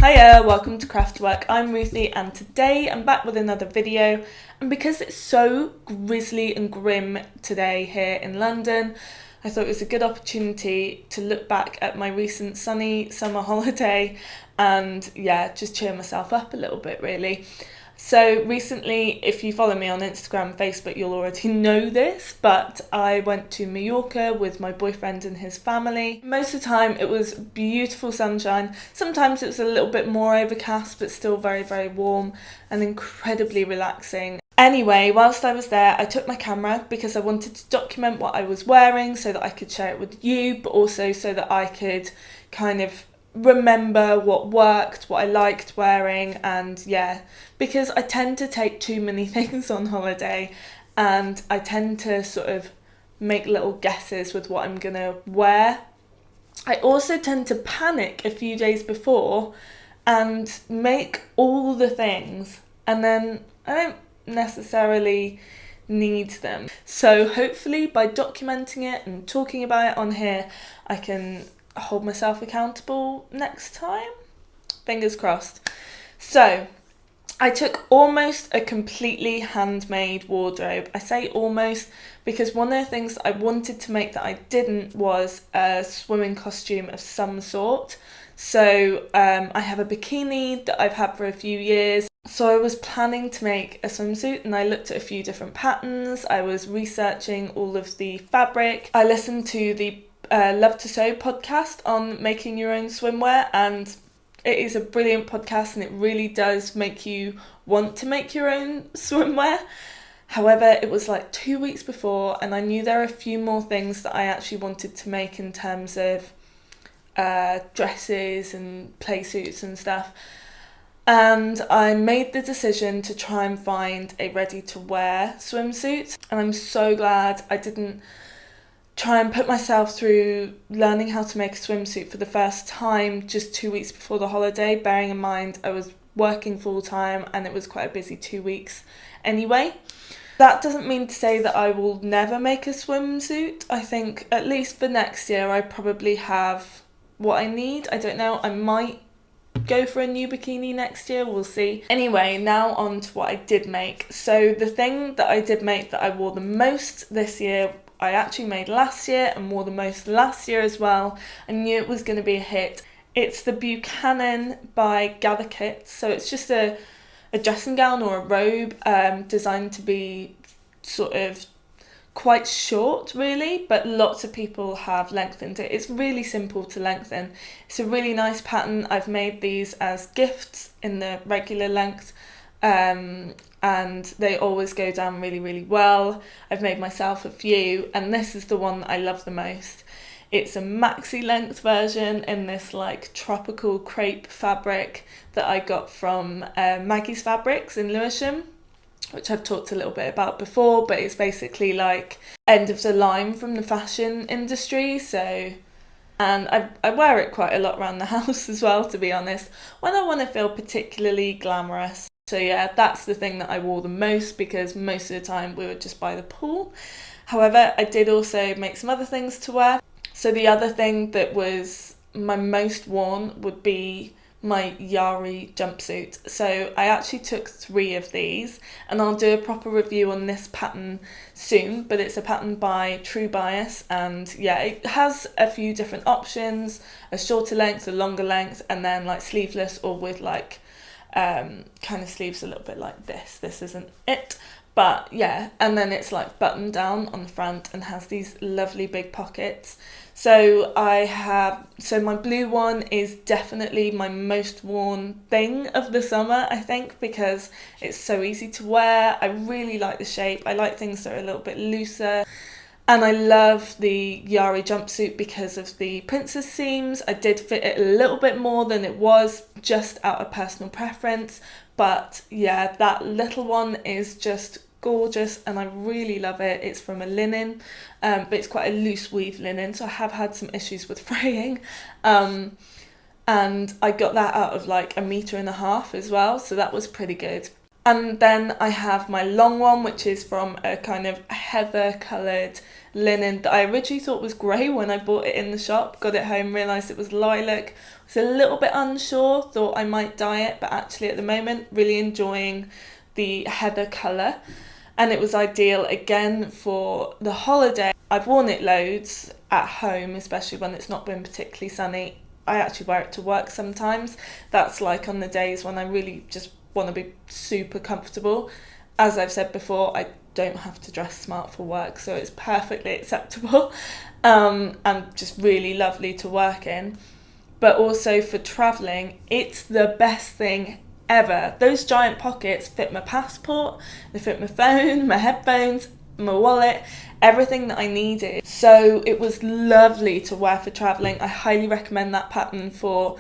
Hiya, welcome to Craftwork. I'm Ruthie and today I'm back with another video, and because it's so grisly and grim today here in London, I thought it was a good opportunity to look back at my recent sunny summer holiday and just cheer myself up a little bit really. So recently, if you follow me on Instagram and Facebook, you'll already know this, but I went to Mallorca with my boyfriend and his family. Most of the time it was beautiful sunshine. Sometimes it was a little bit more overcast, but still very, very warm and incredibly relaxing. Anyway, whilst I was there, I took my camera because I wanted to document what I was wearing so that I could share it with you, but also so that I could kind of remember what worked, what I liked wearing, and because I tend to take too many things on holiday and I tend to sort of make little guesses with what I'm gonna wear. I also tend to panic a few days before and make all the things and then I don't necessarily need them. So hopefully by documenting it and talking about it on here, I can hold myself accountable next time. Fingers crossed. So I took almost a completely handmade wardrobe. I say almost because one of the things I wanted to make that I didn't was a swimming costume of some sort. So I have a bikini that I've had for a few years. So I was planning to make a swimsuit and I looked at a few different patterns. I was researching all of the fabric. I listened to the Love to Sew podcast on making your own swimwear, and it is a brilliant podcast and it really does make you want to make your own swimwear. However, it was like 2 weeks before and I knew there were a few more things that I actually wanted to make in terms of dresses and play suits and stuff. And I made the decision to try and find a ready-to-wear swimsuit, and I'm so glad I didn't try and put myself through learning how to make a swimsuit for the first time just 2 weeks before the holiday, bearing in mind I was working full-time and it was quite a busy 2 weeks anyway. That doesn't mean to say that I will never make a swimsuit. I think at least for next year I probably have what I need. I don't know, I might go for a new bikini next year, we'll see. Anyway, now on to what I did make. So the thing that I did make that I wore the most this year, I actually made last year and wore the most last year as well. I knew it was going to be a hit. It's the Buchanan by Gather Kits. So it's just a dressing gown or a robe designed to be sort of quite short really, but lots of people have lengthened it. It's really simple to lengthen. It's a really nice pattern. I've made these as gifts in the regular length. And they always go down really, really well. I've made myself a few, and this is the one that I love the most. It's a maxi length version in this like tropical crepe fabric that I got from Maggie's Fabrics in Lewisham, which I've talked a little bit about before, but it's basically like end of the line from the fashion industry. So, and I wear it quite a lot around the house as well, to be honest, when I want to feel particularly glamorous. So that's the thing that I wore the most because most of the time we were just by the pool. However, I did also make some other things to wear. So the other thing that was my most worn would be my Yari jumpsuit. So I actually took 3 of these and I'll do a proper review on this pattern soon, but it's a pattern by True Bias, and it has a few different options, a shorter length, a longer length, and then like sleeveless or with like kind of sleeves a little bit like this. This isn't it, but and then it's like buttoned down on the front and has these lovely big pockets. So my blue one is definitely my most worn thing of the summer, I think, because it's so easy to wear. I really like the shape. I like things that are a little bit looser. And I love the Yari jumpsuit because of the princess seams. I did fit it a little bit more than it was, just out of personal preference. But that little one is just gorgeous and I really love it. It's from a linen, but it's quite a loose weave linen, so I have had some issues with fraying. And I got that out of like 1.5 meters as well, so that was pretty good. And then I have my long one, which is from a kind of heather coloured linen that I originally thought was grey when I bought it in the shop. Got it home, realised it was lilac. Was a little bit unsure, thought I might dye it, but actually at the moment really enjoying the heather colour. And it was ideal again for the holiday. I've worn it loads at home, especially when it's not been particularly sunny. I actually wear it to work sometimes. That's like on the days when I really just want to be super comfortable. As I've said before, I don't have to dress smart for work, so it's perfectly acceptable and just really lovely to work in. But also for travelling, it's the best thing ever. Those giant pockets fit my passport, they fit my phone, my headphones, my wallet, everything that I needed. So it was lovely to wear for travelling. I highly recommend that pattern for,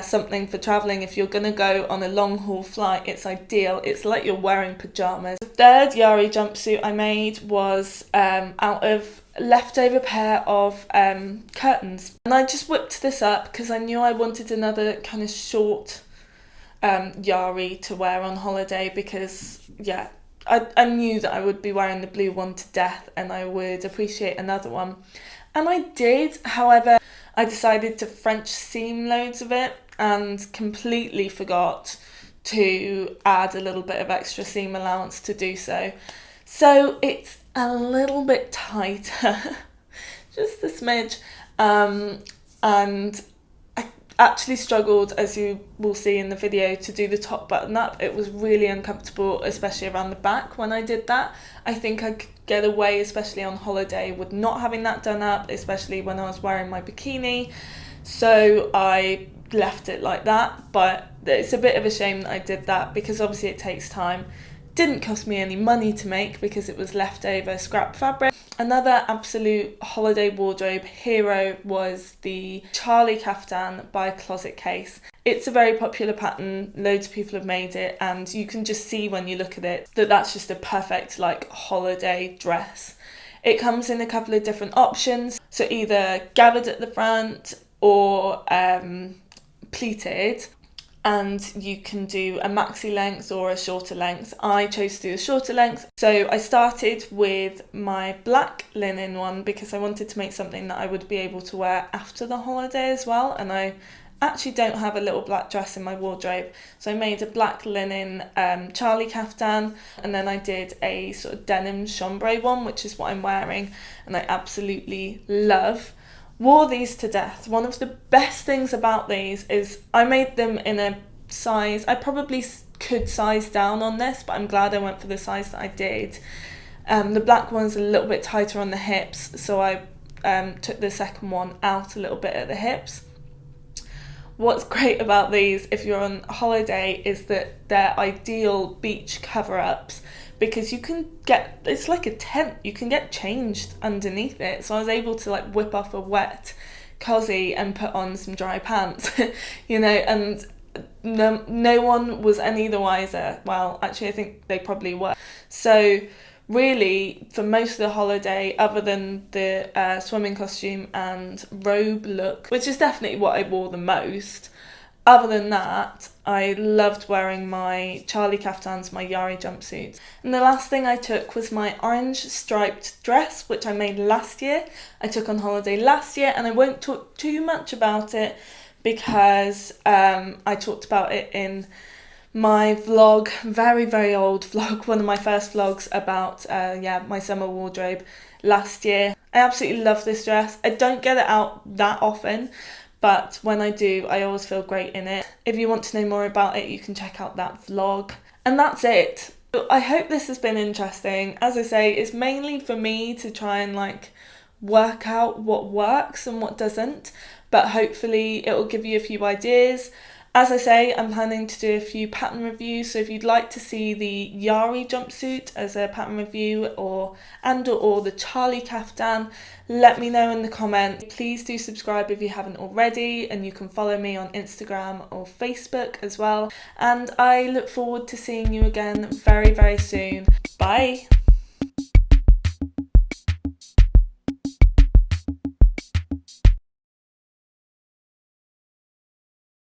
something for travelling. If you're going to go on a long haul flight, it's ideal. It's like you're wearing pyjamas. The third Yari jumpsuit I made was out of leftover pair of curtains. And I just whipped this up because I knew I wanted another kind of short Yari to wear on holiday because, I knew that I would be wearing the blue one to death and I would appreciate another one. And I did, however, I decided to French seam loads of it and completely forgot to add a little bit of extra seam allowance to do so. So it's a little bit tighter, just a smidge, and actually struggled, as you will see in the video, to do the top button up. It was really uncomfortable, especially around the back when I did that. I think I could get away, especially on holiday, with not having that done up, especially when I was wearing my bikini. So I left it like that, but it's a bit of a shame that I did that because obviously it takes time. Didn't cost me any money to make because it was leftover scrap fabric. Another absolute holiday wardrobe hero was the Charlie Caftan by Closet Case. It's a very popular pattern, loads of people have made it, and you can just see when you look at it that that's just a perfect like holiday dress. It comes in a couple of different options, so either gathered at the front or pleated. And you can do a maxi length or a shorter length. I chose to do a shorter length. So I started with my black linen one because I wanted to make something that I would be able to wear after the holiday as well. And I actually don't have a little black dress in my wardrobe. So I made a black linen Charlie Caftan, and then I did a sort of denim chambray one, which is what I'm wearing. And I absolutely love. Wore these to death. One of the best things about these is I made them in a size, I probably could size down on this, but I'm glad I went for the size that I did. The black one's a little bit tighter on the hips, so I took the second one out a little bit at the hips. What's great about these, if you're on holiday, is that they're ideal beach cover-ups because you can get, it's like a tent, you can get changed underneath it. So I was able to like whip off a wet cosy and put on some dry pants, and no one was any the wiser. Well, actually I think they probably were. So really, for most of the holiday, other than the swimming costume and robe look, which is definitely what I wore the most, other than that, I loved wearing my Charlie Caftans, my Yari jumpsuits. And the last thing I took was my orange striped dress, which I made last year. I took on holiday last year, and I won't talk too much about it because I talked about it in my vlog, very, very old vlog, one of my first vlogs about my summer wardrobe last year. I absolutely love this dress. I don't get it out that often, but when I do, I always feel great in it. If you want to know more about it, you can check out that vlog. And that's it. I hope this has been interesting. As I say, it's mainly for me to try and work out what works and what doesn't, but hopefully it will give you a few ideas. As I say, I'm planning to do a few pattern reviews, so if you'd like to see the Yari jumpsuit as a pattern review or the Charlie Caftan, let me know in the comments. Please do subscribe if you haven't already, and you can follow me on Instagram or Facebook as well. And I look forward to seeing you again very, very soon. Bye!